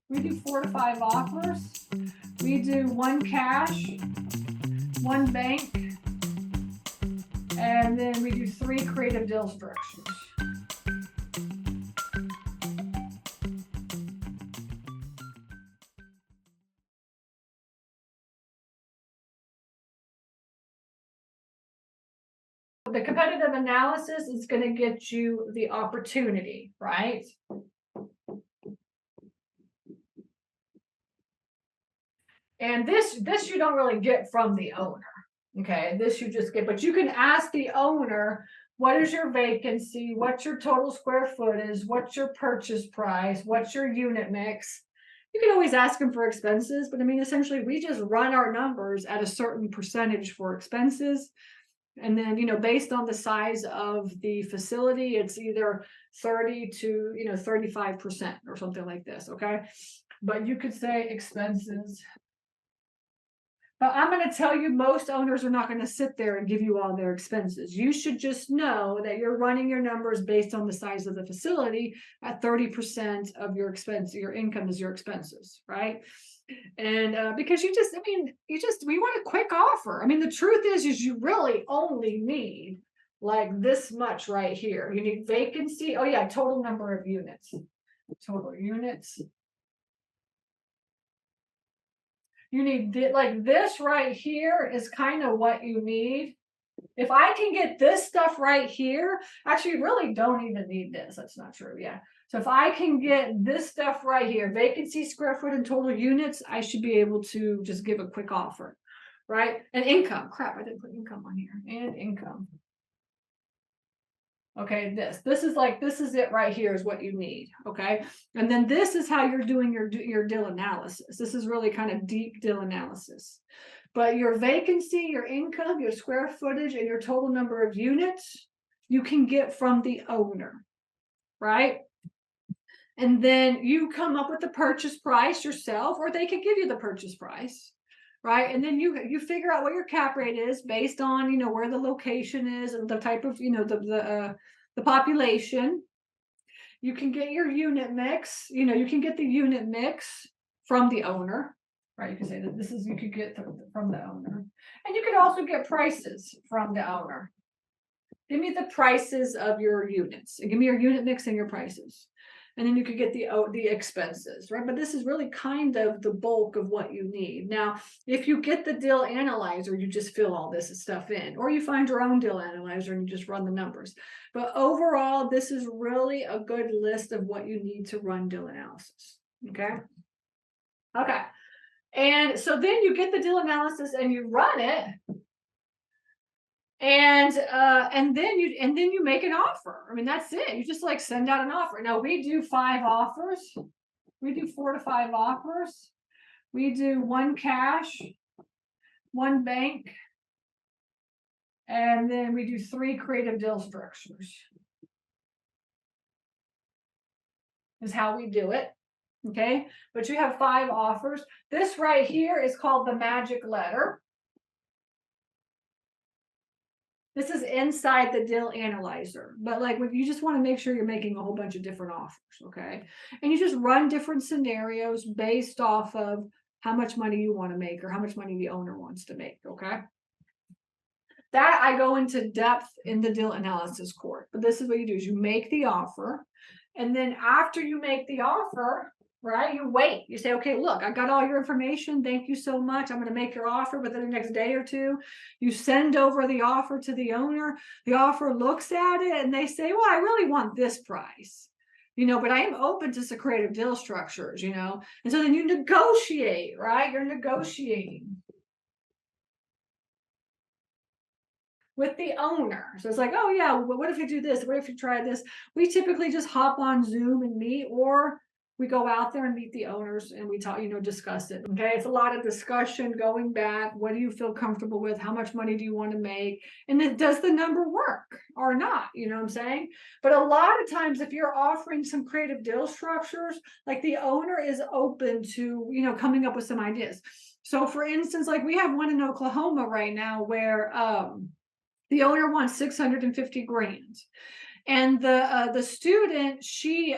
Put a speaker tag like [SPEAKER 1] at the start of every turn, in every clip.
[SPEAKER 1] We do 4 to 5 offers. We do 1 cash, 1 bank, and then we do 3 creative deal structures. The competitive analysis is going to get you the opportunity, right? And this you don't really get from the owner. Okay, this you just get, but you can ask the owner, what is your vacancy? What's your total square footage? What's your purchase price? What's your unit mix? You can always ask them for expenses, but I mean, essentially, we just run our numbers at a certain percentage for expenses. And then, based on the size of the facility, it's either 30 to, 35% or something like this. Okay. But you could say expenses. But I'm going to tell you, most owners are not going to sit there and give you all their expenses. You should just know that you're running your numbers based on the size of the facility at 30% of your expense. Your income is your expenses, right? And because we want a quick offer. I mean, the truth is you really only need like this much right here. You need vacancy. Oh yeah, total number of units. Total units. You need like this right here is kind of what you need. If I can get this stuff right here, actually, you really don't even need this. That's not true. Yeah. So if I can get this stuff right here, vacancy, square foot, and total units, I should be able to just give a quick offer, right? And income. Crap, I didn't put income on here. And income. Okay, this is it right here is what you need. Okay, and then this is how you're doing your deal analysis. This is really kind of deep deal analysis. But your vacancy, your income, your square footage, and your total number of units you can get from the owner, right? And then you come up with the purchase price yourself, or they could give you the purchase price, right? And then you figure out what your cap rate is based on where the location is and the type of the population. You can get your unit mix. You can get the unit mix from the owner, right? You can say that you could get from the owner, and you could also get prices from the owner. Give me the prices of your units, and give me your unit mix and your prices. And then you could get the expenses, right? But this is really kind of the bulk of what you need. Now, if you get the deal analyzer, you just fill all this stuff in, or you find your own deal analyzer and you just run the numbers. But overall, this is really a good list of what you need to run deal analysis. Okay. Okay. And so then you get the deal analysis and you run it. And then you make an offer. I mean, that's it. You just like send out an offer. Now we do 5 offers. We do 4 to 5 offers. We do 1 cash, 1 bank, and then we do 3 creative deal structures. Is how we do it. Okay, but you have 5 offers. This right here is called the magic letter. This is inside the deal analyzer, but like you just want to make sure you're making a whole bunch of different offers, okay? And you just run different scenarios based off of how much money you want to make or how much money the owner wants to make, okay? That I go into depth in the deal analysis course, but this is what you do is you make the offer, and then after you make the offer, right, you wait. You say, okay, look, I got all your information. Thank you so much. I'm going to make your offer within the next day or two. You send over the offer to the owner. The offer looks at it and they say, well, I really want this price, but I am open to some creative deal structures, and so then you negotiate, right? You're negotiating with the owner. So it's like, oh yeah, well, what if you do this? What if you try this? We typically just hop on Zoom and meet, or we go out there and meet the owners and we talk, discuss it. Okay. It's a lot of discussion going back. What do you feel comfortable with? How much money do you want to make? And then does the number work or not? You know what I'm saying? But a lot of times, if you're offering some creative deal structures, like the owner is open to, coming up with some ideas. So for instance, like we have one in Oklahoma right now where, the owner wants 650 grand. And the student, she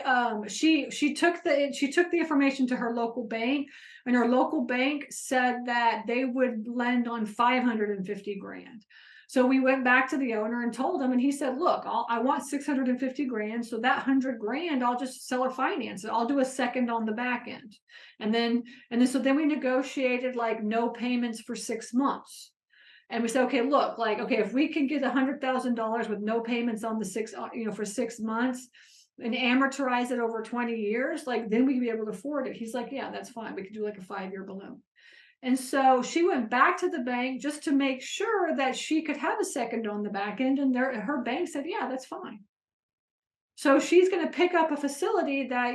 [SPEAKER 1] took the information to her local bank, and her local bank said that they would lend on 550 grand. So we went back to the owner and told him, and he said, look, I want 650 grand. So that 100 grand, I'll just seller finance it. I'll do a second on the back end. So then we negotiated like no payments for 6 months. And we said, okay, look, like, okay, if we can get $100,000 with no payments on the for 6 months and amortize it over 20 years, like, then we'd be able to afford it. He's like, yeah, that's fine. We could do like a 5-year balloon. And so she went back to the bank just to make sure that she could have a second on the back end. And her bank said, yeah, that's fine. So she's going to pick up a facility that,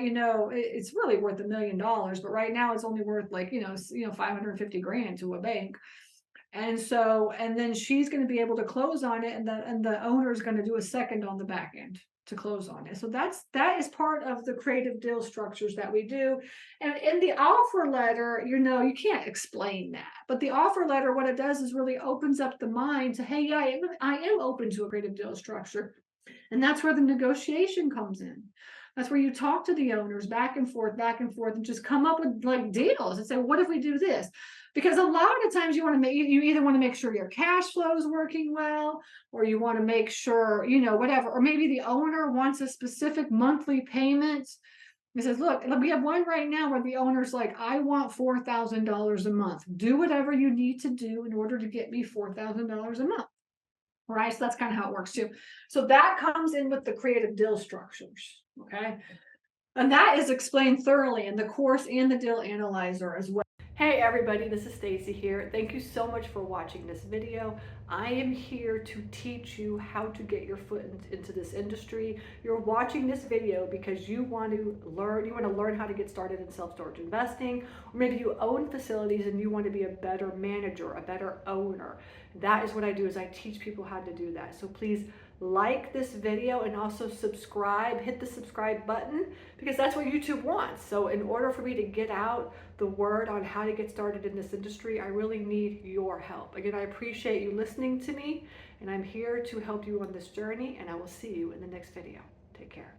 [SPEAKER 1] it's really worth $1 million, but right now it's only worth like, 550 grand to a bank. And then she's going to be able to close on it, and the owner is going to do a second on the back end to close on it. So that is part of the creative deal structures that we do. And in the offer letter, you can't explain that, but the offer letter, what it does is really opens up the mind to, hey, yeah, I am open to a creative deal structure. And that's where the negotiation comes in. That's where you talk to the owners back and forth, and just come up with like deals and say, what if we do this? Because a lot of the times you either want to make sure your cash flow is working well, or you want to make sure, whatever, or maybe the owner wants a specific monthly payment. He says, look, we have one right now where the owner's like, I want $4,000 a month. Do whatever you need to do in order to get me $4,000 a month. Right, so that's kind of how it works too. So that comes in with the creative deal structures, okay? And that is explained thoroughly in the course and the deal analyzer as well. Hey everybody, this is Stacy here. Thank you so much for watching this video. I am here to teach you how to get your foot into this industry. You're watching this video because you want to learn how to get started in self-storage investing, or maybe you own facilities and you want to be a better manager, a better owner. That is what I do, is I teach people how to do that. So please like this video and also subscribe, hit the subscribe button, because that's what YouTube wants. So in order for me to get out the word on how to get started in this industry, I really need your help. Again, I appreciate you listening to me, and I'm here to help you on this journey, and I will see you in the next video. Take care.